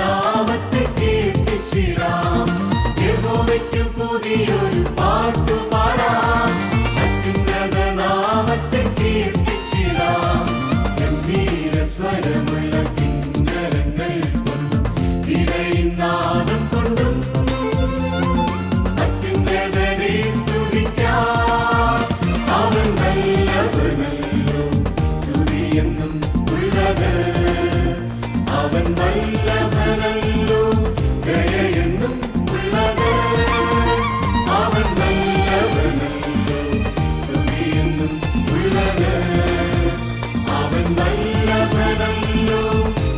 നാമത്തെ കീർത്തിച്ചിടാം, യഹോവയ്ക്ക് പുതിയൊരു പാട്ടു പാടാം. അത്യുന്നത നാമത്തെ കീർത്തിച്ചിടാം, ഗംഭീര സ്വരമുള്ള കിന്നരങ്ങൾ കൊണ്ടും വിലയിന്നാദം കൊണ്ടും അത്യുന്നതനെ സ്തുതിക്കാം. അവൻ നല്ലവനല്ലോ, സ്തുതിയെന്നും ഉള്ളത്. അവൻ നല്ലവനല്ലോ, ദയയെന്നും ഉള്ളത്. അവൻ നല്ലവനല്ലോ, സ്തുതിയെന്നും ഉള്ളത്. അവൻ നല്ലവനല്ലോ,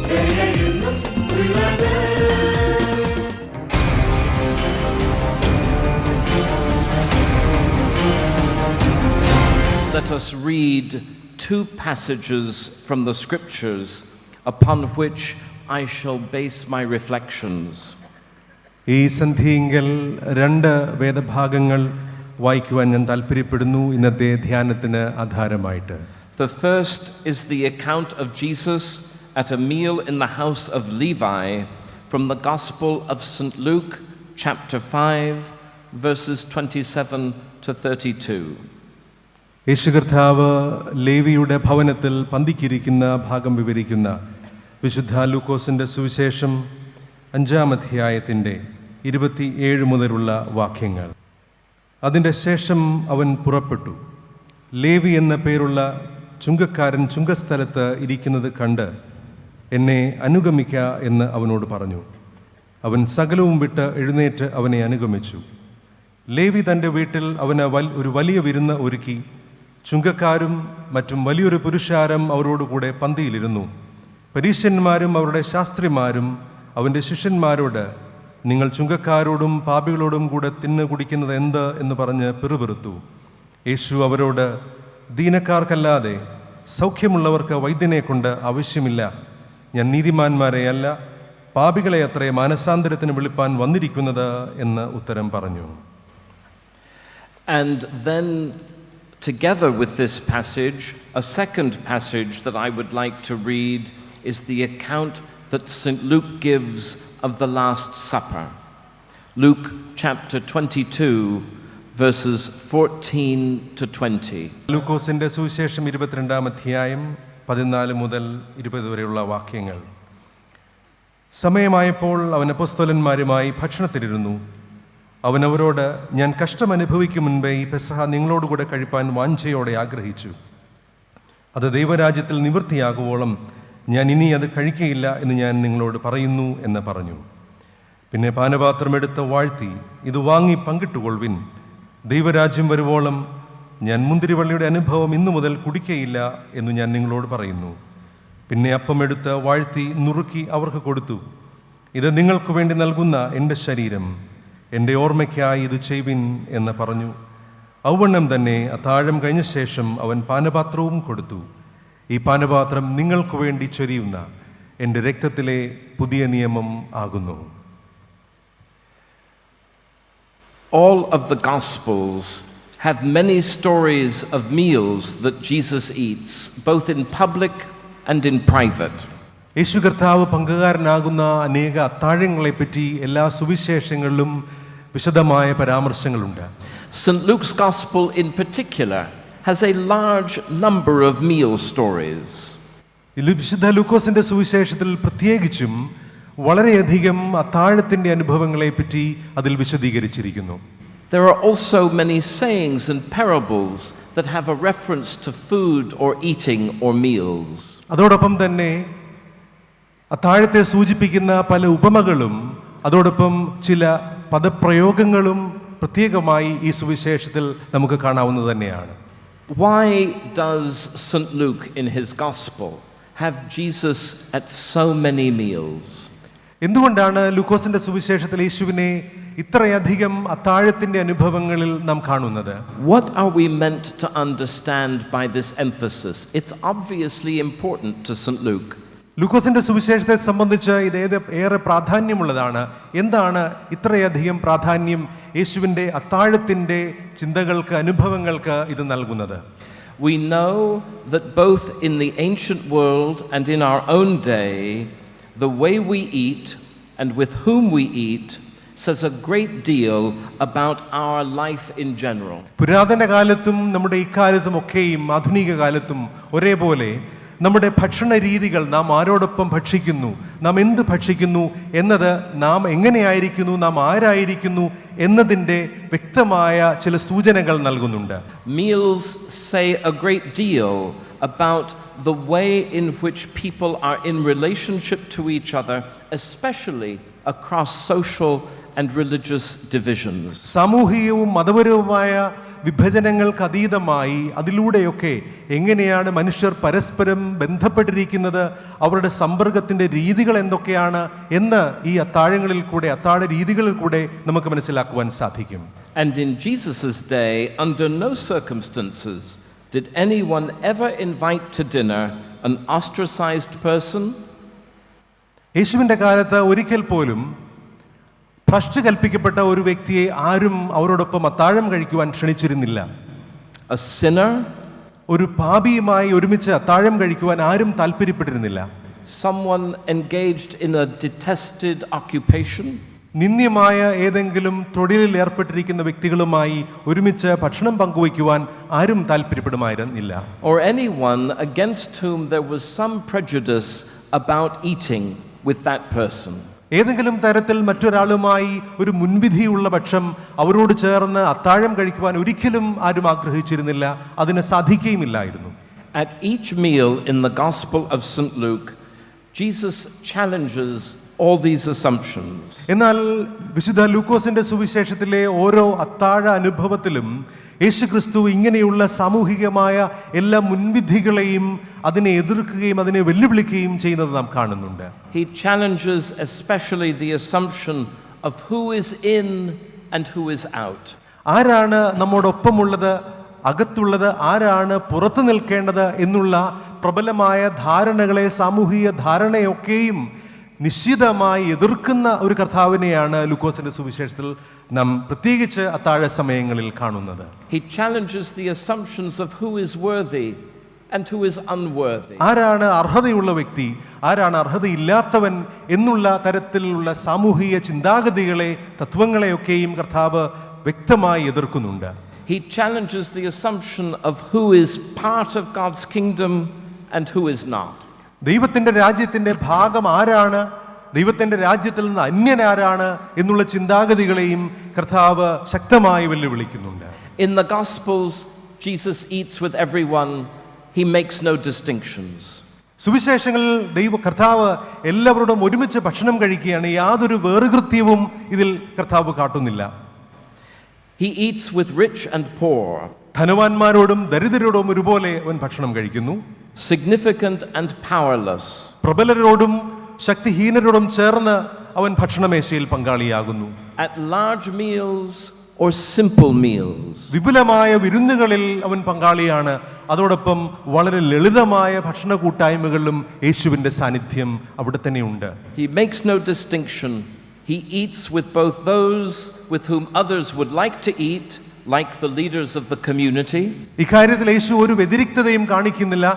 ദയയെന്നും ഉള്ളത്. Let us read two passages from the scriptures upon which I shall base my reflections. ഈ സന്ധ്യയിങ്കൽ രണ്ട് വേദഭാഗങ്ങൾ വായിക്കുവാൻ ഞാൻ താല്പര്യപ്പെടുന്നു ഇന്നത്തെ ധ്യാനത്തിന് ആധാരമായിട്ട്. The first is the account of Jesus at a meal in the house of Levi from the Gospel of St. Luke, chapter 5, verses 27 to 32. യേശു കർത്താവ് ലേവിയുടെ ഭവനത്തിൽ പന്തിക്കിരിക്കുന്ന ഭാഗം വിവരിക്കുന്ന വിശുദ്ധ ലൂക്കോസിൻ്റെ സുവിശേഷം 5-ാം അധ്യായത്തിൻ്റെ 27 മുതലുള്ള വാക്യങ്ങൾ. അതിൻ്റെ ശേഷം അവൻ പുറപ്പെട്ടു. ലേവി എന്ന പേരുള്ള ചുങ്കക്കാരൻ ചുങ്കസ്ഥലത്ത് ഇരിക്കുന്നത് കണ്ട് എന്നെ അനുഗമിക്ക എന്ന് അവനോട് പറഞ്ഞു. അവൻ സകലവും വിട്ട് എഴുന്നേറ്റ് അവനെ അനുഗമിച്ചു. ലേവി തൻ്റെ വീട്ടിൽ അവന് ഒരു വലിയ വിരുന്ന് ഒരുക്കി. ചുങ്കക്കാരും മറ്റും വലിയൊരു പുരുഷാരം അവരോടുകൂടെ പന്തിയിലിരുന്നു. പരീശന്മാരും അവരുടെ ശാസ്ത്രിമാരും അവൻ്റെ ശിഷ്യന്മാരോട്, നിങ്ങൾ ചുങ്കക്കാരോടും പാപികളോടും കൂടെ തിന്ന് കുടിക്കുന്നത് എന്ത് എന്ന് പറഞ്ഞ് പിറുപിറുത്തു. യേശു അവരോട്, ദീനക്കാർക്കല്ലാതെ സൗഖ്യമുള്ളവർക്ക് വൈദ്യനെ കൊണ്ട് ആവശ്യമില്ല. ഞാൻ നീതിമാന്മാരെയല്ല പാപികളെ അത്രേ മാനസാന്തരത്തിന് വിളിപ്പാൻ വന്നിരിക്കുന്നത് എന്ന് ഉത്തരം പറഞ്ഞു. And then together with this passage, a second passage that I would like to read is the account that St. Luke gives of the Last Supper. Luke chapter 22, verses 14 to 20. ലൂക്കോസിന്റെ സുവിശേഷം 22-ാം അധ്യായം 14 മുതൽ 20 വരെയുള്ള വാക്യങ്ങൾ. സമയമായപ്പോൾ അവൻ അപ്പോസ്തലന്മാരുമായി ഭക്ഷണത്തിലിരുന്നു. അവൻ അവരോട്, ഞാൻ കഷ്ടം അനുഭവിക്കും മുൻപേ ഈ പെസഹ നിങ്ങളോടുകൂടെ കഴിപ്പാൻ വാഞ്ചയോടെ ആഗ്രഹിച്ചു. അത് ദൈവരാജ്യത്തിൽ നിവൃത്തിയാകുവോളം ഞാൻ ഇനി അത് കഴിക്കയില്ല എന്ന് ഞാൻ നിങ്ങളോട് പറയുന്നു എന്ന് പറഞ്ഞു. പിന്നെ പാനപാത്രമെടുത്ത് വാഴ്ത്തി, ഇത് വാങ്ങി പങ്കിട്ടുകൊള്ളുവിൻ. ദൈവരാജ്യം വരുവോളം ഞാൻ മുന്തിരിവള്ളിയുടെ അനുഭവം ഇന്നു മുതൽ കുടിക്കയില്ല എന്ന് ഞാൻ നിങ്ങളോട് പറയുന്നു. പിന്നെ അപ്പമെടുത്ത് വാഴ്ത്തി നുറുക്കി അവർക്ക് കൊടുത്തു. ഇത് നിങ്ങൾക്ക് വേണ്ടി നൽകുന്ന എൻ്റെ ശരീരം, എൻ്റെ ഓർമ്മയ്ക്കായി ഇത് ചെയ്വിൻ എന്ന് പറഞ്ഞു. ഔവണ്ണം തന്നെ അത്താഴം കഴിഞ്ഞ ശേഷം അവൻ പാനപാത്രവും കൊടുത്തു. ഈ പാനപാത്രം നിങ്ങൾക്ക് വേണ്ടി ചൊരിയുന്ന എൻ്റെ രക്തത്തിലെ പുതിയ നിയമം ആകുന്നു. All of the Gospels have many stories of meals that Jesus eats, both in public and in private. യേശു കർത്താവ് പങ്കുകാരനാകുന്ന അനേക അത്താഴങ്ങളെപ്പറ്റി എല്ലാ സുവിശേഷങ്ങളിലും വിശദമായ പരാമർശങ്ങളുണ്ട്. St. Luke's Gospel in particular has a large number of meal stories. വിശുദ്ധ ലൂക്കോസിന്റെ സുവിശേഷത്തിൽ പ്രത്യേകിച്ചും വളരെയധികം അത്താഴത്തിന്റെ അനുഭവങ്ങളെപ്പറ്റി അതിൽ വിശദീകരിച്ചിരിക്കുന്നു. There are also many sayings and parables that have a reference to food or eating or meals. അതോടൊപ്പം തന്നെ അത്താഴത്തെ സൂചിപ്പിക്കുന്ന പല ഉപമകളും അതോടൊപ്പം ചില പദപ്രയോഗങ്ങളും പ്രത്യേകമായി ഈ സുവിശേഷത്തിൽ നമുക്ക് കാണാവുന്നത് തന്നെയാണ്. Why does St. Luke in his Gospel have Jesus at so many meals? എന്തുകൊണ്ടാണ് ലൂക്കോസിന്റെ സുവിശേഷത്തിൽ യേശുവിനെ ഇത്രയധികം അത്താഴത്തിന്റെ അനുഭവങ്ങളിൽ നാം കാണുന്നത്? What are we meant to understand by this emphasis? It's obviously important to St. Luke. ലൂക്കോസിന്റെ സുവിശേഷത്തെ സംബന്ധിച്ച് ഇത് ഏറെ പ്രാധാന്യമുള്ളതാണ്. എന്താണ് ഇത്രയധികം പ്രാധാന്യം യേശുവിൻ്റെ അത്താഴത്തിൻ്റെ ചിന്തകൾക്ക്, അനുഭവങ്ങൾക്ക് ഇത് നൽകുന്നത്? We know that both in the ancient world and in our own day, the way we eat and with whom we eat says a great deal about our life in general. പുരാതന കാലത്തും നമ്മുടെ ഇക്കാലത്തുമൊക്കെയും ആധുനിക കാലത്തും ഒരേപോലെ നമ്മുടെ ഭക്ഷണ രീതികൾ, നാം ആരോടൊപ്പം ഭക്ഷിക്കുന്നു, നാം എന്ത് ഭക്ഷിക്കുന്നു എന്നത്, നാം എങ്ങനെയായിരിക്കുന്നു, നാം ആരായിരിക്കുന്നു എന്നതിൻ്റെ വ്യക്തമായ ചില സൂചനകൾ നൽകുന്നുണ്ട്. Meals say a great deal about the way in which people are in relationship to each other, especially across social and religious divisions. സാമൂഹികവും മതപരവുമായ വിഭജനങ്ങൾക്ക് അതീതമായി അതിലൂടെയൊക്കെ എങ്ങനെയാണ് മനുഷ്യർ പരസ്പരം ബന്ധപ്പെട്ടിരിക്കുന്നത്, അവരുടെ സമ്പർക്കത്തിൻ്റെ രീതികൾ എന്തൊക്കെയാണ് എന്ന് ഈ അത്താഴങ്ങളിൽ കൂടെ, അത്താഴ രീതികളിൽ കൂടെ നമുക്ക് മനസ്സിലാക്കുവാൻ സാധിക്കും. And in Jesus' day, under no circumstances did anyone ever invite to dinner an ostracized person. യേശുവിൻ്റെ കാലത്ത് ഒരിക്കൽ പോലും ഭ്രഷ്ട് കൽപ്പിക്കപ്പെട്ട ഒരു വ്യക്തിയെ ആരും അവരോടൊപ്പം അത്താഴം കഴിക്കുവാൻ ക്ഷണിച്ചിരുന്നില്ല. A sinner, ഒരു പാപിയുമായി ഒരുമിച്ച് അത്താഴം കഴിക്കുവാൻ ആരും താല്പര്യപ്പെട്ടിരുന്നില്ല. someone engaged in a detested occupation, നിന്ദ്യമായ ഏതെങ്കിലും തൊഴിലിൽ ഏർപ്പെട്ടിരിക്കുന്ന വ്യക്തികളുമായി ഒരുമിച്ച് ഭക്ഷണം പങ്കുവയ്ക്കുവാൻ ആരും താല്പര്യപ്പെടുമായിരുന്നില്ല. or anyone against whom there was some prejudice about eating with that person. ഏതെങ്കിലും തരത്തിൽ മറ്റൊരാളുമായി ഒരു മുൻവിധിയുള്ള പക്ഷം അവരോട് ചേർന്ന് അത്താഴം കഴിക്കുവാൻ ഒരിക്കലും ആരും ആഗ്രഹിച്ചിരുന്നില്ല, അതിന് സാധിക്കുകയുമില്ലായിരുന്നു. At each meal in the Gospel of St. Luke, Jesus challenges all these assumptions. എന്നാൽ വിശുദ്ധ ലൂക്കോസിന്റെ സുവിശേഷത്തിലെ ഓരോ അത്താഴ അനുഭവത്തിലും യേശുക്രിസ്തു ഇങ്ങനെയുള്ള സാമൂഹികമായ എല്ലാ മുൻവിധികളെയും അതിനെ എതിർക്കുകയും അതിനെ വെല്ലുവിളിക്കുകയും ചെയ്യുന്നത് നാം കാണുന്നുണ്ട്. He challenges especially the assumption of who is in and who is out. ആരാണ് നമ്മോടൊപ്പമുള്ളത്, അകത്തുള്ളത്, ആരാണ് പുറത്തു നിൽക്കേണ്ടത് എന്നുള്ള പ്രബലമായ ധാരണകളെ, സാമൂഹിക ധാരണയൊക്കെയും നിശ്ചിതമായി എതിർക്കുന്ന ഒരു കർത്താവിനെയാണ് ലൂക്കോസിന്റെ സുവിശേഷത്തിൽ നാം പ്രത്യേകിച്ച് അത്താഴ സമയങ്ങളിൽ കാണുന്നത്. He challenges the assumptions of who is worthy and who is unworthy. ആരാണ് അർഹതയുള്ള വ്യക്തി, ആരാണ് അർഹതയില്ലാത്തവൻ എന്നുള്ള തരത്തിലുള്ള സാമൂഹിക ചിന്താഗതികളെ, തത്വങ്ങളെയൊക്കെയും കർത്താവ് വ്യക്തമായി എതിർക്കുന്നുണ്ട്. He challenges the assumption of who is part of God's kingdom and who is not. ദൈവത്തിൻ്റെ രാജ്യത്തിൻ്റെ ഭാഗം ആരാണ്, ദൈവത്തിൻ്റെ രാജ്യത്തിൽ നിന്ന് അന്യനാരാണ് എന്നുള്ള ചിന്താഗതികളെയും കർത്താവ് ശക്തമായി വെല്ലുവിളിക്കുന്നുണ്ട്. In the Gospels, Jesus eats with everyone. He makes no distinctions. സുവിശേഷങ്ങളിൽ കർത്താവ് എല്ലാവരോടും ഒരുമിച്ച് ഭക്ഷണം കഴിക്കുകയാണ്. യാതൊരു വേറുകൃത്യവും ഇതിൽ കർത്താവ് കാട്ടുന്നില്ല. He eats with rich and poor. ധനവാന്മാരോടും ദരിദ്രരോടും ഒരുപോലെ അവൻ ഭക്ഷണം കഴിക്കുന്നു. Significant and powerless. പ്രബലരോടും ശക്തിഹീനരോടും ചേർന്ന് അവൻ ഭക്ഷണമേശയിൽ പങ്കാളിയാകുന്നു. At large meals or simple meals. വിപുലമായ വിരുന്നുകളിൽ അവൻ പങ്കാളിയാണ്. അതോടൊപ്പം വളരെ ലളിതമായ ഭക്ഷണ കൂട്ടായ്മകളിലും യേശുവിൻ്റെ സാന്നിധ്യം അവിടെ തന്നെയുണ്ട്. He makes no distinction. He eats with both those with whom others would like to eat, like the leaders of the community. ഇക്കാര്യത്തിൽ യേശു ഒരു വ്യതിരിക്തതയും കാണിക്കുന്നില്ല.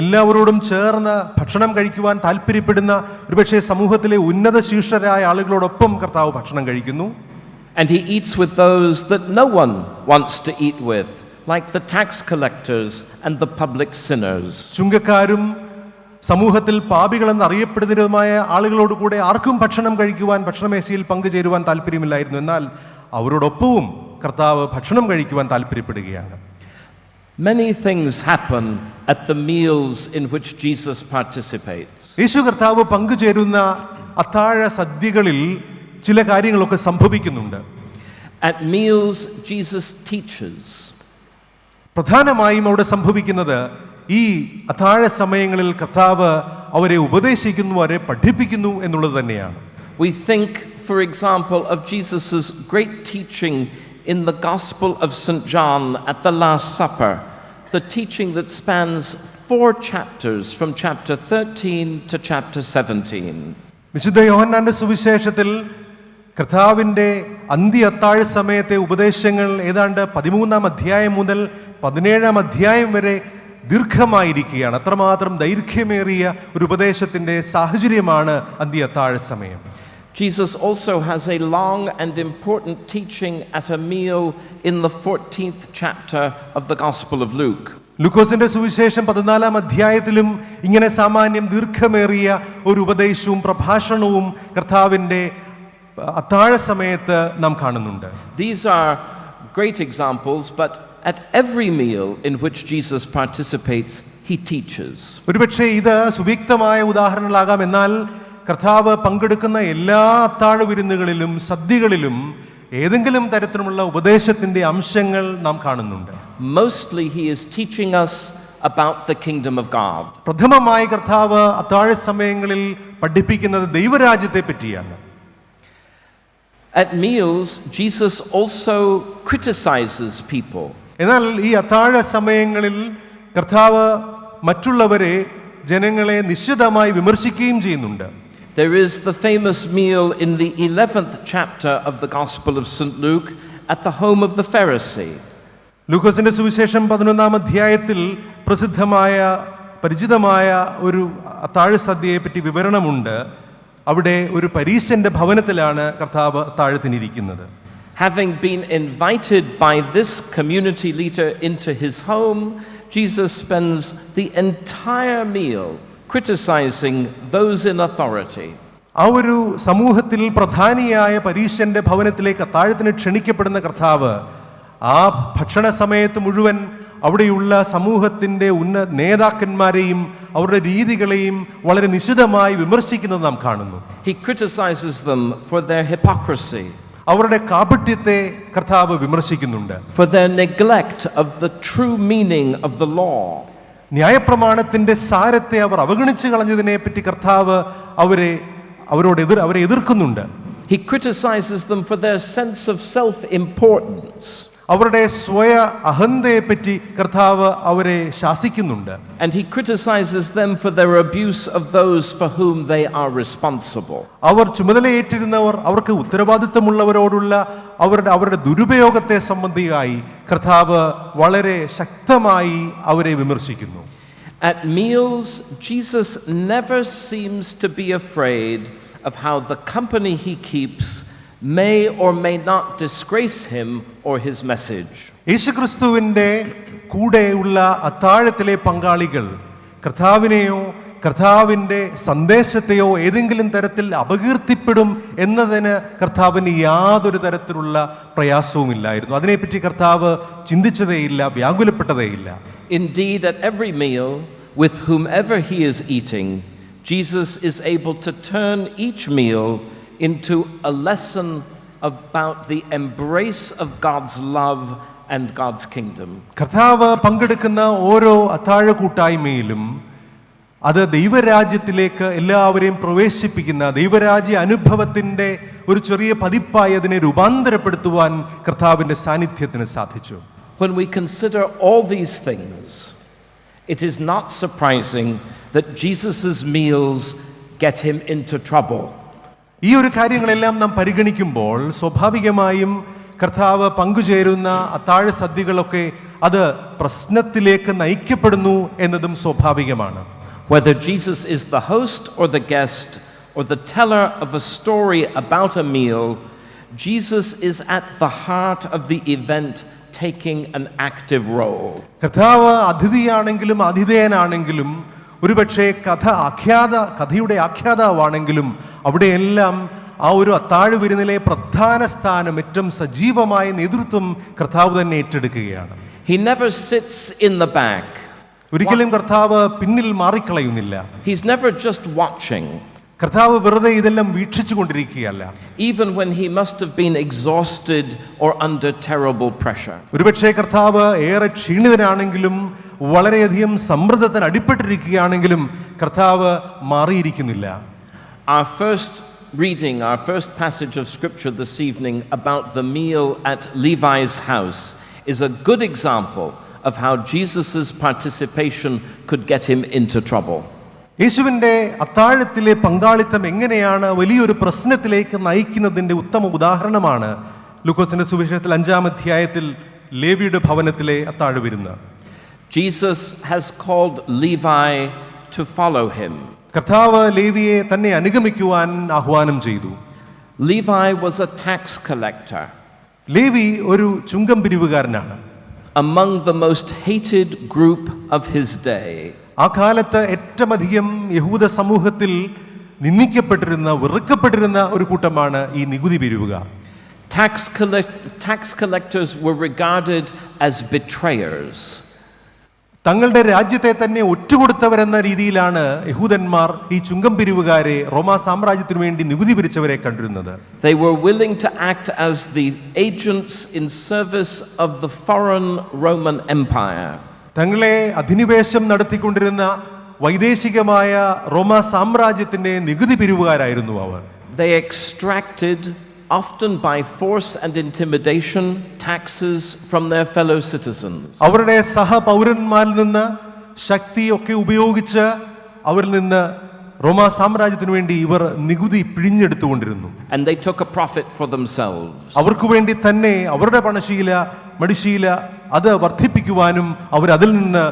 എല്ലാവരോടും ചേർന്ന് ഭക്ഷണം കഴിക്കുവാൻ താല്പര്യപ്പെടുന്ന ഒരുപക്ഷെ സമൂഹത്തിലെ ഉന്നത ശീർഷരായ ആളുകളോടൊപ്പം കർത്താവ് ഭക്ഷണം കഴിക്കുന്നു. And he eats with those that no one wants to eat with, like the tax collectors and the public sinners. ചുങ്കക്കാരും സമൂഹത്തിൽ പാപികളെന്ന് അറിയപ്പെടുന്നതുമായ ആളുകളോട് കൂടെ ആർക്കും ഭക്ഷണം കഴിക്കുവാൻ, ഭക്ഷണമേശയിൽ പങ്കുചേരുവാൻ താല്പര്യമില്ലായിരുന്നു. എന്നാൽ അവരോടൊപ്പവും കർത്താവ് ഭക്ഷണം കഴിക്കുവാൻ താല്പര്യപ്പെടുകയാണ്. Many things happen at the meals in which Jesus participates. യേശു കർത്താവ് പങ്കുചേരുന്ന അത്താഴ സദ്യകളിൽ ചില കാര്യങ്ങളൊക്കെ സംഭവിക്കുന്നുണ്ട്. At meals, Jesus teaches. പ്രധാനമായും അവിടെ സംഭവിക്കുന്നത് ഈ അത്താഴ സമയങ്ങളിൽ കർത്താവ് അവരെ ഉപദേശിക്കുന്നു, അവരെ പഠിപ്പിക്കുന്നു എന്നുള്ളത് തന്നെയാണ്. We think, for example, of Jesus' great teaching in the Gospel of St. John at the Last Supper, the teaching that spans 4 chapters from chapter 13 to chapter 17. വിശുദ്ധ യോഹന്നാന്റെ സുവിശേഷത്തിൽ കർത്താവിൻ്റെ അന്ത്യ അത്താഴ സമയത്തെ ഉപദേശങ്ങൾ ഏതാണ്ട് 13-ാം അധ്യായം മുതൽ 17-ാം അധ്യായം വരെ ദീർഘമായിരിക്കുകയാണ്. അത്രമാത്രം ദൈർഘ്യമേറിയ ഒരു ഉപദേശത്തിൻ്റെ സാഹചര്യമാണ് അന്ത്യ അത്താഴ സമയം. Jesus also has a long and important teaching at a meal in the 14th chapter of the Gospel of Luke. ലൂക്കോസിന്റെ സുവിശേഷം 14-ാം അധ്യായത്തിലും ഇങ്ങനെ സാമാന്യം ദീർഘമേറിയ ഒരു ഉപദേശവും പ്രഭാഷണവും കർത്താവിന്റെ അത്താഴ സമയത്ത് നാം കാണുന്നുണ്ട്. These are great examples, but at every meal in which Jesus participates, he teaches. ഒരുപക്ഷെ ഇത് സുവ്യക്തമായ ഉദാഹരണങ്ങളാകാം, എന്നാൽ കർത്താവ് പങ്കെടുക്കുന്ന എല്ലാ അത്താഴ വിരുന്നുകളിലും സദ്യകളിലും ഏതെങ്കിലും തരത്തിലുള്ള ഉപദേശത്തിന്റെ അംശങ്ങൾ നാം കാണുന്നുണ്ട്. Mostly he is teaching us about the kingdom of God. പ്രഥമമായി കർത്താവ് അത്താഴ സമയങ്ങളിൽ പഠിപ്പിക്കുന്നത് ദൈവരാജ്യത്തെ പറ്റിയാണ്. At meals, Jesus also criticizes people. എന്നാൽ ഈ അത്താഴ സമയങ്ങളിൽ കർത്താവ് മറ്റുള്ളവരെ, ജനങ്ങളെ നിശ്ചിതമായി വിമർശിക്കുകയും ചെയ്യുന്നുണ്ട്. There is the famous meal in the 11th chapter of the Gospel of St. Luke at the home of the Pharisee. ലൂക്കോസിന്റെ സുവിശേഷം 11-ാം അധ്യായത്തിൽ പ്രസിദ്ധമായ പരിചിതമായ ഒരു അത്താഴ സദ്യയെ പറ്റി വിവരണമുണ്ട്. അവിടെ ഒരു പരീശന്റെ ഭവനത്തിലാണ് കർത്താവ് അത്താഴത്തിനിരിക്കുന്നത്. Having been invited by this community leader into his home, Jesus spends the entire meal criticizing those in authority. ആ ഒരു സമൂഹത്തിൽ പ്രധാനിയായ പരീശന്റെ ഭവനത്തിലേക്ക് അത്താഴത്തിന് ക്ഷണിക്കപ്പെടുന്ന കർത്താവ് ആ ഭക്ഷണ സമയത്ത് മുഴുവൻ അവിടെയുള്ള സമൂഹത്തിന്റെ നേതാക്കന്മാരെയും അവരുടെ രീതികളെയും വളരെ നിശിതമായി വിമർശിക്കുന്നത് നാം കാണുന്നു. He criticizes them for their hypocrisy, അവരുടെ കാപട്യത്തെ കർത്താവ് വിമർശിക്കുന്നുണ്ട്. for their neglect of the true meaning of the law. ന്യായപ്രമാണത്തിന്റെ സാരത്തെ അവർ അവഗണിച്ചു കളഞ്ഞതിനെ പറ്റി കർത്താവ് അവരെ എതിർക്കുന്നുണ്ട്. He criticizes them for their sense of self-importance. അവരുടെ സ്വയ അഹന്തയെ പറ്റി കർത്താവ് അവരെ ശാസിക്കുന്നുണ്ട്. And he criticizes them for their abuse of those for whom they are responsible. അവർ ചുമതലയേറ്റിരുന്നവർ, അവർക്ക് ഉത്തരവാദിത്തമുള്ളവരോടുള്ള അവരുടെ ദുരുപയോഗത്തെ സംബന്ധിയായി കർത്താവ് വളരെ ശക്തമായി അവരെ വിമർശിക്കുന്നു. At meals, Jesus never seems to be afraid of how the company he keeps may or may not disgrace him or his message. യേശുക്രിസ്തുവിന്റെ കൂടെയുള്ള അത്താഴത്തിലെ പങ്കാളികൾ കർത്താവിനെയോ കർത്താവിന്റെ സന്ദേശത്തെയോ ഏതെങ്കിലും തരത്തിൽ അപകീർത്തിപ്പെടും എന്നതിന് കർത്താവിന് യാതൊരു തരത്തിലുള്ള പ്രയാസവുമില്ലായിരുന്നു. അതിനെപ്പറ്റി കർത്താവ് ചിന്തിച്ചതേയില്ല, വ്യാകുലപ്പെട്ടതേയില്ല. Indeed, at every meal, with whomever he is eating, Jesus is able to turn each meal into a lesson about the embrace of God's love and God's kingdom. കർത്താവ് പങ്കെടുക്കുന്ന ഓരോ അത്താഴ കൂട്ടായ്മയിലും അത് ദൈവരാജ്യത്തിലേക്ക് എല്ലാവരെയും പ്രവേശിപ്പിക്കുന്ന ദൈവരാജ്യ അനുഭവത്തിന്റെ ഒരു ചെറിയ പതിപ്പായി അതിനെ രൂപാന്തരപ്പെടുത്തുവാൻ കർത്താവിന്റെ സാന്നിധ്യത്തിന് സാധിച്ചു. When we consider all these things, it is not surprising that Jesus' meals get him into trouble. ഈ ഒരു കാര്യങ്ങളെല്ലാം നാം പരിഗണിക്കുമ്പോൾ സ്വാഭാവികമായും കർത്താവ് പങ്കുചേരുന്ന അത്താഴ സദ്യകളൊക്കെ അത് പ്രശ്നത്തിലേക്ക് നയിക്കപ്പെടുന്നു എന്നതും സ്വാഭാവികമാണ്. Whether Jesus is the host or the guest or the teller of a story about a meal, Jesus is at the heart of the event, taking an active role. കർത്താവ് അതിഥിയാണെങ്കിലും ആതിഥേയനാണെങ്കിലും ഒരുപക്ഷെ കഥയുടെ ആഖ്യാതാവാണെങ്കിലും അവിടെയെല്ലാം ആ ഒരു അത്താഴ വിരുന്നിലെ പ്രധാന സ്ഥാനം, ഏറ്റവും സജീവമായ നേതൃത്വം കർത്താവ് തന്നെ ഏറ്റെടുക്കുകയാണ്. He never sits in the back. ഒരിക്കലും കർത്താവ് പിന്നിൽ മാറിക്കളയുന്നില്ല. He's never just watching. കർത്താവ് വെറുതെ ഇതെല്ലാം വീക്ഷിച്ചു കൊണ്ടിരിക്കുകയല്ല. Even when he must have been exhausted or under terrible pressure. ഒരുപക്ഷെ കർത്താവ് ഏറെ ക്ഷീണിതനാണെങ്കിലും വളരെയധികം സമ്മർദ്ദത്തിന് അടിപ്പെട്ടിരിക്കുകയാണെങ്കിലും കർത്താവ് മാറിയിരിക്കുന്നില്ല. Our first reading, our first passage of scripture this evening about the meal at Levi's house is a good example of how Jesus' participation could get him into trouble. യേശുവിന്റെ അത്താഴത്തിലെ പങ്കാളിത്തം എങ്ങനെയാണ് വലിയൊരു പ്രശ്നത്തിലേക്ക് നയിക്കുന്നതിന്റെ ഉത്തമ ഉദാഹരണമാണ് ലൂക്കോസിന്റെ സുവിശേഷത്തിൽ 5-ാം അധ്യായത്തിൽ ലേവിയുടെ ഭവനത്തിലെ അത്താഴ വിരുന്ന്. Jesus has called Levi to follow him. കർത്താവ് ലേവിയെ തന്നെ അനുഗമിക്കുവാൻ ആഹ്വാനം ചെയ്തു. Levi was a tax collector, Levi ഒരു ചുങ്കം പിരിവുകാരനാണ്. among the most hated group of his day. ആ കാലത്ത് ഏറ്റവും അധികം യഹൂദ സമൂഹത്തിൽ നിന്ദിക്കപ്പെട്ടിരുന്ന വെറുക്കപ്പെട്ടിരുന്ന ഒരു കൂട്ടമാണ് ഈ നികുതി പിരിവുകാർ. Tax collectors were regarded as betrayers. തങ്ങളുടെ രാജ്യത്തെ തന്നെ ഒറ്റുകൊടുത്തവരെന്ന രീതിയിലാണ് യഹൂദന്മാർ ഈ ചുങ്കം പിരിവുകാരെ റോമാ സാമ്രാജ്യത്തിനു വേണ്ടി നികുതി പിരിച്ചവരെ കണ്ടിരുന്നത്. They were willing to act as the agents in service of the foreign Roman Empire. തങ്ങളെ അധിനിവേശം നടത്തിക്കൊണ്ടിരുന്ന വൈദേശികമായ റോമാ സാമ്രാജ്യത്തിന്റെ നികുതി പിരിവുകാരായിരുന്നു അവർ. They extracted, often by force and intimidation, taxes from their fellow citizens. അവരുടെ സഹപൗരന്മാരിൽ നിന്ന് ശക്തിയൊക്കെ ഉപയോഗിച്ച് അവരിൽ നിന്ന് റോമാ സാമ്രാജ്യത്തിനു വേണ്ടി ഇവർ നികുതി പിഴിഞ്ഞെടുത്തുകൊണ്ടിരുന്നു. And they took a profit for themselves. അവർക്ക് വേണ്ടി തന്നെ അവരുടെ പണശീല മടിശീല അത് വർദ്ധിപ്പിക്കുവാനും അവർ അതിൽ നിന്ന്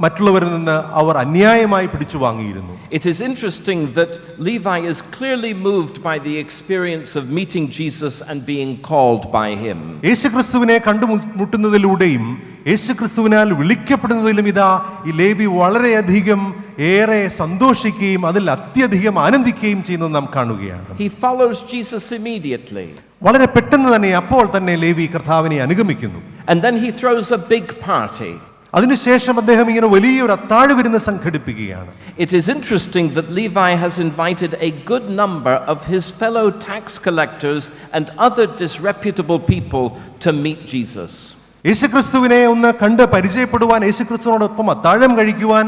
മറ്റുള്ളവരിൽ നിന്ന് അവർ അന്യായമായി പിടിച്ചു വാങ്ങിയിരുന്നു. It is interesting that Levi is clearly moved by the experience of meeting Jesus and being called by him. യേശുക്രിസ്തുവിനെ കണ്ടുമുട്ടുന്നതിലൂടെയും യേശുക്രിസ്തുവിനാൽ വിളിക്കപ്പെടുന്നതിലും ഇതാ ഈ ലേവി വളരെയധികം ഏറെ സന്തോഷിക്കുകയും അതിൽ അത്യധികം ആനന്ദിക്കുകയും ചെയ്യുന്നത് നാം കാണുകയാണ്. He follows Jesus immediately. വളരെ പെട്ടെന്ന് തന്നെ അപ്പോൾ തന്നെ ലേവി കർത്താവിനെ അനുഗമിക്കുന്നു. And then he throws a big party. അതിനുശേഷം അദ്ദേഹം ഇങ്ങനെ വലിയൊരു അത്താഴ വിരുന്ന് സംഘടിപ്പിക്കുകയാണ്. It is interesting that Levi has invited a good number of his fellow tax collectors and other disreputable people to meet Jesus. യേശുക്രിസ്തുവിനെ ഒന്ന് കണ്ട് പരിചയപ്പെടുവാൻ, യേശുക്രിസ്തുവിനോടൊപ്പം അത്താഴം കഴിക്കുവാൻ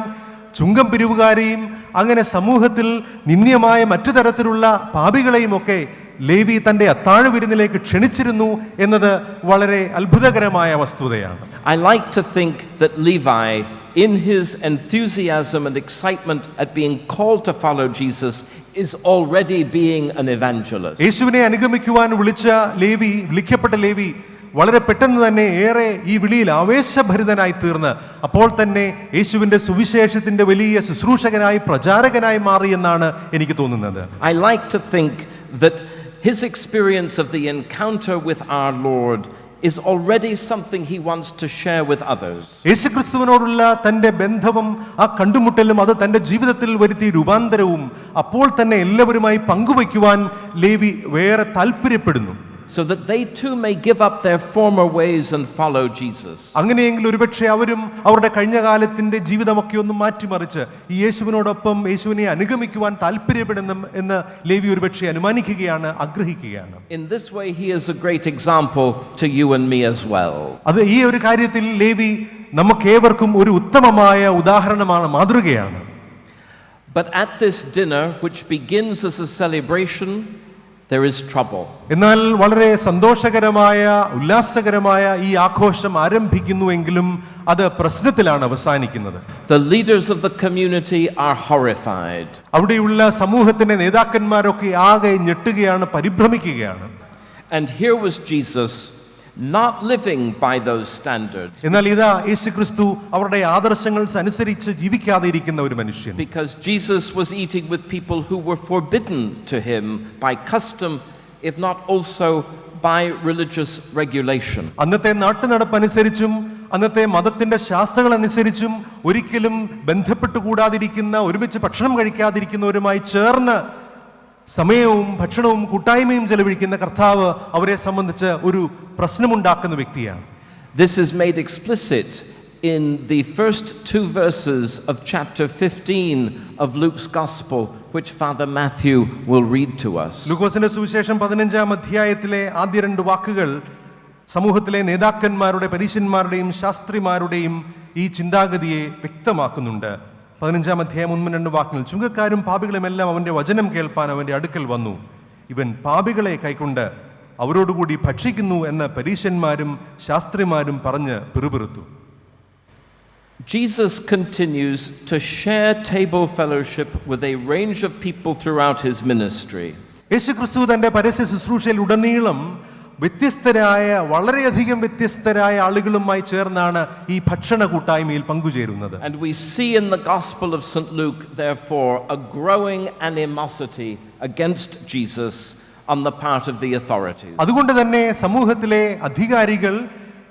ചുങ്കം പിരിവുകാരെയും അങ്ങനെ സമൂഹത്തിൽ നിന്ദ്യമായ മറ്റു തരത്തിലുള്ള പാപികളെയും ഒക്കെ ലേവി തന്റെ അത്താഴ വിരുന്നിലേക്ക് ക്ഷണിച്ചിരുന്നു എന്നത് വളരെ അത്ഭുതകരമായ വസ്തുതയാണ്. I like to think that Levi, in his enthusiasm and excitement at being called to follow Jesus, is already being an evangelist. യേശുവിനെ അനുഗമിക്കുവാൻ വിളിക്കപ്പെട്ട ലേവി വളരെ പെട്ടെന്ന് തന്നെ ഏറെ ഈ വിളിയിൽ ആവേശഭരിതനായി തീർന്ന് അപ്പോൾ തന്നെ യേശുവിന്റെ സുവിശേഷത്തിന്റെ വലിയ ശുശ്രൂഷകനായി പ്രചാരകനായി മാറി എന്നാണ് എനിക്ക് തോന്നുന്നത്. I like to think that his experience of the encounter with our Lord is already something he wants to share with others. യേശുക്രിസ്തുവിനോടുള്ള തന്റെ ബന്ധവും ആ കണ്ടുമുട്ടലും അത് തന്റെ ജീവിതത്തിൽ വരുത്തിയ രൂപാന്തരവും അപ്പോൾ തന്നെ എല്ലാവരുമായി പങ്കുവയ്ക്കുവാൻ ലേവി വേറെ താല്പര്യപ്പെടുന്നു. So that they too may give up their former ways and follow Jesus. അങ്ങനെയെങ്കിൽ ഒരുപക്ഷെ അവരും അവരുടെ കഴിഞ്ഞ കാലത്തിന്റെ ജീവിതമൊക്കെ ഒന്ന് മാറ്റിമറിച്ച് ഈ യേശുവിനോടൊപ്പം യേശുവിനെ അനുഗമിക്കുവാൻ താല്പര്യപ്പെടുന്നു എന്ന് ലേവി ഒരുപക്ഷെ അനുമാനിക്കുകയാണ്, ആഗ്രഹിക്കുകയാണ്. In this way he is a great example to you and me as well. അത് ഈ ഒരു കാര്യത്തിൽ ലേവി നമുക്കേവർക്കും ഒരു ഉത്തമമായ ഉദാഹരണമാണ്, മാതൃകയാണ്. But at this dinner, which begins as a celebration, there is trouble. എന്നാൽ വളരെ സന്തോഷകരമായ ഉല്ലാസകരമായ ഈ ആഘോഷം ആരംഭിക്കുന്നുവെങ്കിലും അത് പ്രശ്നത്തിലാണ് അവസാനിക്കുന്നത്. The leaders of the community are horrified. അവിടെയുള്ള സമൂഹത്തിന്റെ നേതാക്കന്മാരൊക്കെ ആകെ ഞെട്ടുകയാണ്, പരിഭ്രമിക്കുകയാണ്. And here was Jesus not living by those standards. എന്നാൽ ഇതാ യേശുക്രിസ്തു അവരുടെ ആദർശങ്ങൾ അനുസരിച്ച് ജീവിക്കാതെ ഇരിക്കുന്ന ഒരു മനുഷ്യൻ. Because Jesus was eating with people who were forbidden to him by custom, if not also by religious regulation. അന്നത്തെ നാട്ടുനടപ്പനുസരിച്ചും അന്നത്തെ മതത്തിന്റെ ശാസ്ത്രങ്ങൾ അനുസരിച്ചും ഒരിക്കലും ബന്ധപ്പെട്ടുകൂടാതിരിക്കുന്ന, ഒരുമിച്ച് ഭക്ഷണം കഴിക്കാതിരിക്കുന്നവരുമായി ചേർന്ന് സമയവും ഭക്ഷണവും കൂട്ടായ്മയും ചെലവഴിക്കുന്ന കർത്താവ് അവരെ സംബന്ധിച്ച് ഒരു പ്രശ്നമുണ്ടാക്കുന്ന വ്യക്തിയാണ്. This is made explicit in the first 2 verses of chapter 15 of Luke's Gospel, which Father Matthew will read to us. ലൂക്കോസിന്റെ സുവിശേഷം 15-ാം അധ്യായത്തിലെ ആദ്യ 2 വാക്കുകൾ സമൂഹത്തിലെ നേതാക്കന്മാരുടെ, പരീശന്മാരുടെയും ശാസ്ത്രിമാരുടെയും ഈ ചിന്താഗതിയെ വ്യക്തമാക്കുന്നുണ്ട്. 15-ാം അധ്യായം 1-2 വാക്കുകൾ, ചുങ്കക്കാരും പാപികളും എല്ലാം അവന്റെ വചനം കേൾപ്പാൻ അവന്റെ അടുക്കൽ വന്നു. ഇവൻ പാപികളെ കൈക്കൊണ്ട് അവരോടുകൂടി ഭക്ഷിക്കുന്നു എന്ന് പരീശന്മാരും ശാസ്ത്രിമാരും പറഞ്ഞ് പിറുപിറുത്തു. Jesus continues to share table fellowship with a range of people throughout his ministry. യേശുക്രിസ്തു തന്റെ പരസ്യ ശുശ്രൂഷയിൽ ഉടനീളം വ്യത്യസ്തരായ, വളരെയധികം വ്യത്യസ്തരായ ആളുകളുമായി ചേർന്നാണ് ഈ ഭക്ഷണ കൂട്ടായ്മയിൽ പങ്കുചേരുന്നത്. And we see in the Gospel of St. Luke, therefore, a growing animosity against Jesus on the part of the authorities. അതുകൊണ്ട് തന്നെ സമൂഹത്തിലെ അധികാരികൾ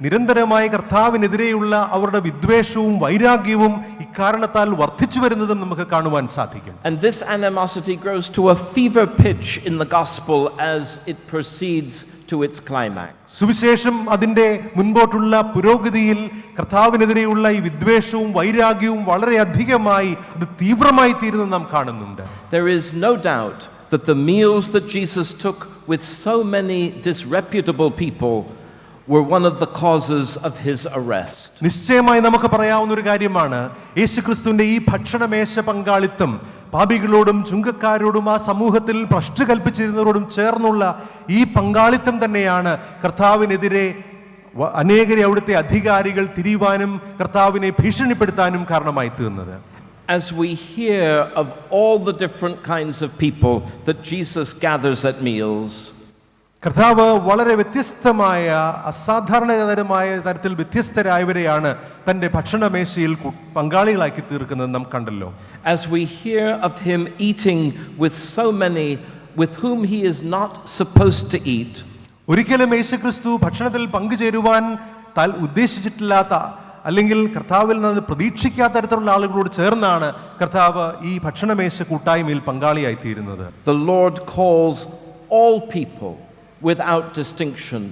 നിരന്തരമായി കർത്താവിനെതിരെയുള്ള അവരുടെ വിദ്വേഷവും വൈരാഗ്യവും ഇക്കാരണത്താൽ വർദ്ധിച്ചു വരുന്നതും നമുക്ക് കാണുവാൻ സാധിക്കും. And this animosity grows to a fever pitch in the gospel as it proceeds to its climax. സുവിശേഷം അതിന്റെ മുൻപോട്ടുള്ള പുരോഗതിയിൽ കർത്താവിനെതിരെയുള്ള ഈ വിദ്വേഷവും വൈരാഗ്യവും വളരെ അധികമായി അത് തീവ്രമായി തീരുന്നത് നാം കാണുന്നുണ്ട്. There is no doubt that the meals that Jesus took with so many disreputable people were one of the causes of his arrest. നിശ്ചയമായി നമുക്ക് പറയാവുന്ന ഒരു കാര്യമാണ്, യേശുക്രിസ്തുവിന്റെ ഈ ഭക്ഷണമേശ പങ്കാളിത്തം പാപികളോടും ചുങ്കക്കാരോടും ആ സമൂഹത്തിൽ ഭ്രഷ്ട് കൽപ്പിച്ചിരുന്നവരോടും ചേർന്നുള്ള ഈ പങ്കാളിത്തം തന്നെയാണ് കർത്താവിനെതിരെ അനേകരെ അവിടുത്തെ അധികാരികൾ തിരിയുവാനും കർത്താവിനെ ഭീഷണിപ്പെടുത്താനും കാരണമായി തീർന്നത്. As we hear of all the different kinds of people that Jesus gathers at meals, കർത്താവ് വളരെ വ്യത്യസ്തമായ അസാധാരണതരമായ തരത്തിൽ വ്യത്യസ്തരായവരെയാണ് തൻ്റെ ഭക്ഷണമേശയിൽ പങ്കാളികളാക്കി തീർക്കുന്നത് നാം കണ്ടല്ലോ. As we hear of him eating with so many with whom he is not supposed to eat, ഒരിക്കലും യേശുക്രിസ്തു ഭക്ഷണത്തിൽ പങ്കുചേരുവാൻ ഉദ്ദേശിച്ചിട്ടില്ലാത്ത അല്ലെങ്കിൽ കർത്താവിൽ നിന്ന് പ്രതീക്ഷിക്കാത്ത തരത്തിലുള്ള ആളുകളോട് ചേർന്നാണ് കർത്താവ് ഈ ഭക്ഷണമേശ കൂട്ടായ്മയിൽ പങ്കാളിയായി തീരുന്നത്. The Lord calls all people without distinction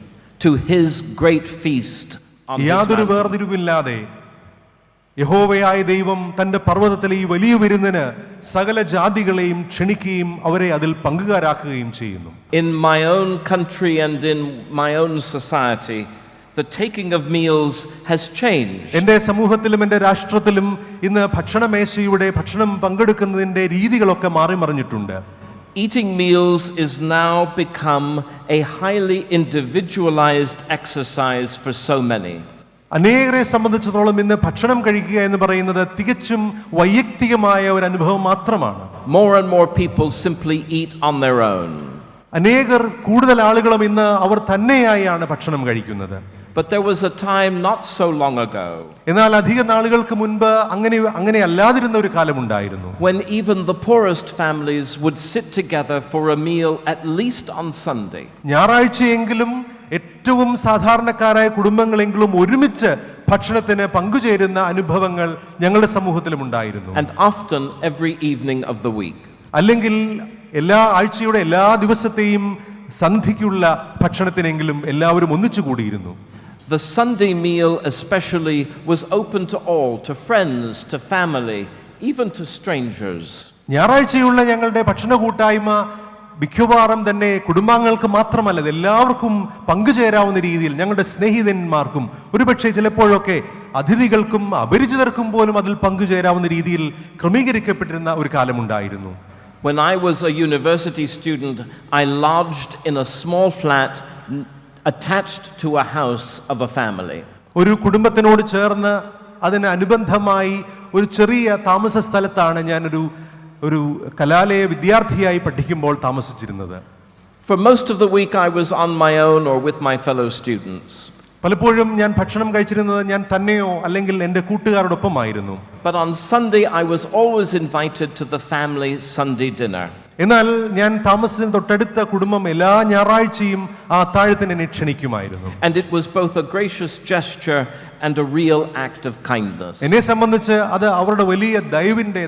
to his great feast on his യാതൊരു mountain. വേർതിരിവില്ലാതെ യഹോവയായ ദൈവം തന്റെ പർവ്വതത്തിലെ ഈ വലിയ വിരുന്നിന് സകല ജാതികളെയും ക്ഷണിക്കുകയും അവരെ അതിൽ പങ്കുകാരാക്കുകയും ചെയ്യുന്നു. In my own country and in my own society, the taking of meals has changed. എൻ്റെ സമൂഹത്തിലും എൻ്റെ രാഷ്ട്രത്തിലും ഇന്ന് ഭക്ഷണമേശയുടെ ഭക്ഷണം പങ്കെടുക്കുന്നതിൻ്റെ രീതികളൊക്കെ മാറി മറിഞ്ഞിട്ടുണ്ട്. Eating meals is now become a highly individualized exercise for so many. അനേകരെ സംബന്ധിച്ചിടത്തോളം ഇന്ന് ഭക്ഷണം കഴിക്കുക എന്ന് പറയുന്നത് തികച്ചും വൈയക്തികമായ ഒരു അനുഭവം മാത്രമാണ്. More and more people simply eat on their own. അനേകർ കൂടുതൽ ആളുകളും ഇന്ന് അവർ തന്നെയായാണ് ഭക്ഷണം കഴിക്കുന്നത്. But there was a time not so long ago എന്നാൽ അധിക നാളുകൾക്ക് മുൻപ് അങ്ങനെ അല്ലാതിരുന്ന ഒരു കാലമുണ്ടായിരുന്നു. when even the poorest families would sit together for a meal at least on Sunday. ഞായറാഴ്ചയെങ്കിലും ഏറ്റവും സാധാരണക്കാരായ കുടുംബങ്ങളെങ്കിലും ഒരുമിച്ച് ഭക്ഷണത്തിന് പങ്കുചേരുന്ന അനുഭവങ്ങൾ ഞങ്ങളുടെ സമൂഹത്തിലും ഉണ്ടായിരുന്നു. And often every evening of the week. അല്ലെങ്കിൽ ആഴ്ചയുടെ എല്ലാ ദിവസത്തെയും സന്ധിക്കുള്ള ഭക്ഷണത്തിനെങ്കിലും എല്ലാവരും ഒന്നിച്ചു കൂടിയിരുന്നു. The Sunday meal especially was open to all, to friends, to family, even to strangers. ഞായറാഴ്ചയുള്ള ഞങ്ങളുടെ ഭക്ഷണ കൂട്ടായ്മ മിക്കവാറും തന്നെ കുടുംബാംഗങ്ങൾക്ക് മാത്രമല്ല, എല്ലാവർക്കും പങ്കുചേരാവുന്ന രീതിയിൽ ഞങ്ങളുടെ സ്നേഹിതന്മാർക്കും ഒരുപക്ഷെ ചിലപ്പോഴൊക്കെ അതിഥികൾക്കും അപരിചിതർക്കും പോലും അതിൽ പങ്കുചേരാവുന്ന രീതിയിൽ ക്രമീകരിക്കപ്പെട്ടിരുന്ന ഒരു കാലമുണ്ടായിരുന്നു. When I was a university student, I lodged in a small flat attached to a house of a family. ഒരു കുടുംബത്തിനോട് ചേർന്ന് അതിന് അനുബന്ധമായി ഒരു ചെറിയ താമസ സ്ഥലത്താണ് ഞാൻ ഒരു കലാലയ വിദ്യാർത്ഥിയായി പഠിക്കുമ്പോൾ താമസിച്ചിരുന്നത്. For most of the week I was on my own or with my fellow students. പലപ്പോഴും ഞാൻ ഭക്ഷണം കഴിച്ചിരുന്നത് ഞാൻ തന്നെയോ അല്ലെങ്കിൽ എൻ്റെ കൂട്ടുകാരോടൊപ്പമായിരുന്നു. But on Sunday I was always invited to the family Sunday dinner. എന്നാൽ ഞാൻ താമസിച്ച തൊട്ടടുത്ത കുടുംബം എല്ലാ ഞായറാഴ്ചയും ആ അത്താഴത്തിന് എന്നെ ക്ഷണിക്കുമായിരുന്നു. And it was both a gracious gesture and a real act of kindness. എന്നെ സംബന്ധിച്ച് അത് അവരുടെ വലിയ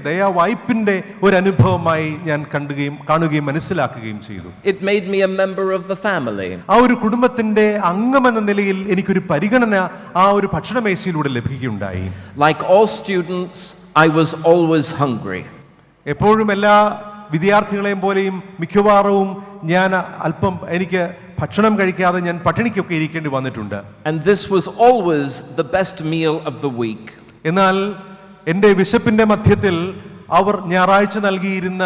ദയാവായ്പിന്റെ ഒരു അനുഭവമായി ഞാൻ കാണുകയും മനസ്സിലാക്കുകയും ചെയ്തു. It made me a member of the family. ആ ഒരു കുടുംബത്തിന്റെ അംഗമെന്ന നിലയിൽ എനിക്കൊരു പരിഗണന ആ ഒരു ഭക്ഷണമേശയിലൂടെ ലഭിക്കുകയുണ്ടായി. Like all students, I was always hungry. എപ്പോഴും എല്ലാ വിദ്യാർത്ഥികളെയും പോലെയും മിക്കവാറും ഞാൻ അല്പം എനിക്ക് ഭക്ഷണം കഴിക്കാതെ ഞാൻ പട്ടിണിക്കൊക്കെ ഇരിക്കേണ്ടി വന്നിട്ടുണ്ട്. And this was always the best meal of the week. എന്നാൽ എൻ്റെ വിശപ്പിന്റെ മധ്യത്തിൽ അവർ ഞായറാഴ്ച നൽകിയിരുന്ന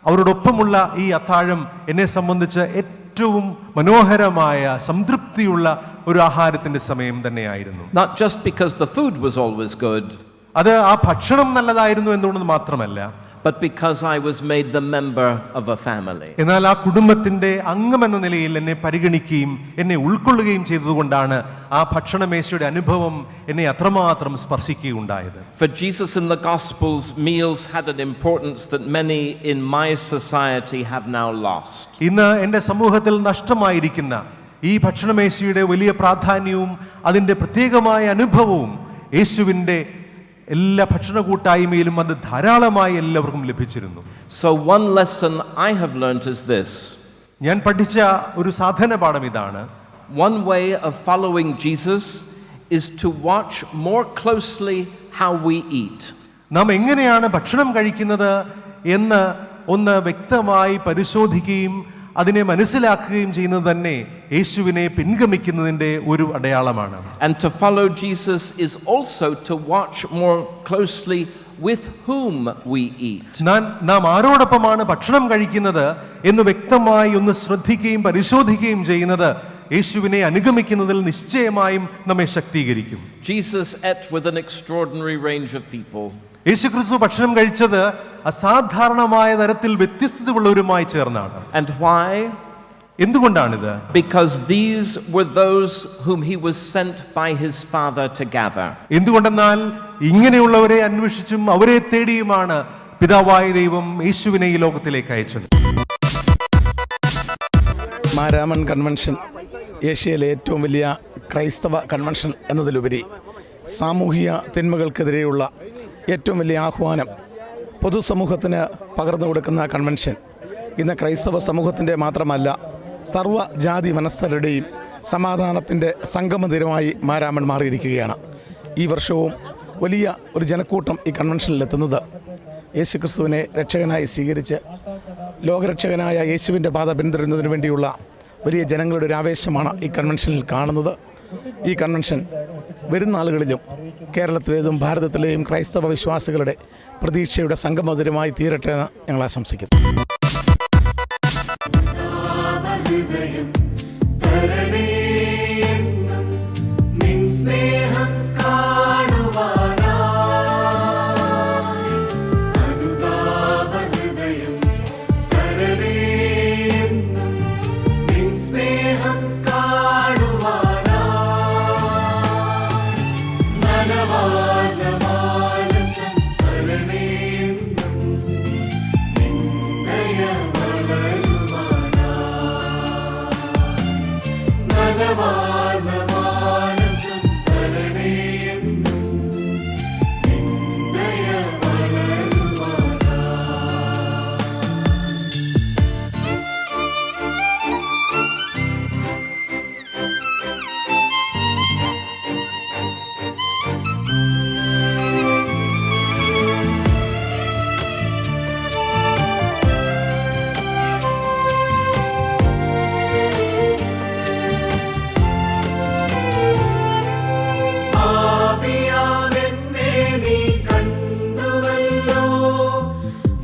അവരോടൊപ്പമുള്ള ഈ അത്താഴം എന്നെ സംബന്ധിച്ച് ഏറ്റവും മനോഹരമായ സംതൃപ്തിയുള്ള ഒരു ആഹാരത്തിന്റെ സമയം തന്നെയായിരുന്നു. Not just because the food was always good, അത് ആ ഭക്ഷണം നല്ലതായിരുന്നു എന്നുള്ളത് മാത്രമല്ല, but because I was made the member of a family. എന്നാൽ ആ കുടുംബത്തിന്റെ അംഗമെന്ന നിലയിൽ എന്നെ പരിഗണിക്കുകയും എന്നെ ഉൾക്കൊള്ളുകയും ചെയ്തതുകൊണ്ടാണ് ആ ഭക്ഷണമേശയുടെ അനുഭവം എന്നെ അത്രമാത്രം സ്പർശിക്കുകയുണ്ടായത്. For Jesus in the Gospels, meals had an importance that many in my society have now lost. ഇന്ന് എൻ്റെ സമൂഹത്തിൽ നഷ്ടമായിരിക്കുന്ന ഈ ഭക്ഷണമേശയുടെ വലിയ പ്രാധാന്യവും അതിൻ്റെ പ്രത്യേകമായ അനുഭവവും യേശുവിൻ്റെ എല്ലാ ഭക്ഷണ കൂട്ടായ്മയിലും അത് ധാരാളമായി എല്ലാവർക്കും ലഭിച്ചിരുന്നു. So one lesson I have learned is this. ഞാൻ പഠിച്ച ഒരു സാധന പാഠം ഇതാണ്. One way of following Jesus is to watch more closely how we eat. നാം എങ്ങനെയാണ് ഭക്ഷണം കഴിക്കുന്നത് എന്ന് ഒന്ന് വ്യക്തമായി പരിശോധിക്കുകയും അതിനെ മനസ്സിലാക്കുകയും ചെയ്യുന്നത് തന്നെ യേശുവിനെ പിൻഗമിക്കുന്നതിൻ്റെ ഒരു അടയാളമാണ്. And to follow Jesus is also to watch more closely with whom we eat. നാം ആരോടൊപ്പമാണ് ഭക്ഷണം കഴിക്കുന്നത് എന്ന് വ്യക്തമായി ഒന്ന് ശ്രദ്ധിക്കുകയും പരിശോധിക്കുകയും ചെയ്യുന്നത് യേശുവിനെ അനുഗമിക്കുന്നതിൽ നിശ്ചയമായും നമ്മെ ശക്തീകരിക്കും. Jesus ate with an extraordinary range of people. യേശുക്രിസ്തു ഭക്ഷണം കഴിച്ചത് അസാധാരണമായ തരത്തിൽ വ്യത്യസ്തതയുള്ളവരുമായി ചേർന്നാണ്. And why? എന്തുകൊണ്ടാണിത്? Because these were those whom he was sent by his Father to gather. എന്തുകൊണ്ടെന്നാൽ ഇങ്ങനെയുള്ളവരെ അന്വേഷിച്ചും അവരെ തേടിയുമാണ് പിതാവായ ദൈവം യേശുവിനെ ഈ ലോകത്തിലേക്ക് അയച്ചത്. മാരാമൺ കൺവെൻഷൻ ഏഷ്യയിലെ ഏറ്റവും വലിയ ക്രൈസ്തവ കൺവെൻഷൻ എന്നതിലുപരി സാമൂഹിക തിന്മകൾക്കെതിരെയുള്ള ഏറ്റവും വലിയ ആഹ്വാനം പൊതുസമൂഹത്തിന് പകർന്നു കൊടുക്കുന്ന കൺവെൻഷൻ ഇന്ന് ക്രൈസ്തവ സമൂഹത്തിൻ്റെ മാത്രമല്ല സർവ്വജാതി മനസ്സരുടെയും സമാധാനത്തിൻ്റെ സംഗമദിനമായി മാരാമൺ മാറിയിരിക്കുകയാണ്. ഈ വർഷവും വലിയ ഒരു ജനക്കൂട്ടം ഈ കൺവെൻഷനിലെത്തുന്നത് യേശുക്രിസ്തുവിനെ രക്ഷകനായി സ്വീകരിച്ച് ലോകരക്ഷകനായ യേശുവിൻ്റെ പാത പിന്തുടരുന്നതിന് വേണ്ടിയുള്ള വലിയ ജനങ്ങളുടെ ഒരു ആവേശമാണ് ഈ കൺവെൻഷനിൽ കാണുന്നത്. ഈ കൺവെൻഷൻ വരും നാളുകളിലും കേരളത്തിലേതും ഭാരതത്തിലെയും ക്രൈസ്തവ വിശ്വാസികളുടെ പ്രതീക്ഷയുടെ സംഗമദിനമായി തീരട്ടെ എന്ന് ഞങ്ങൾ ആശംസിക്കുന്നു.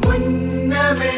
മുന്നമേ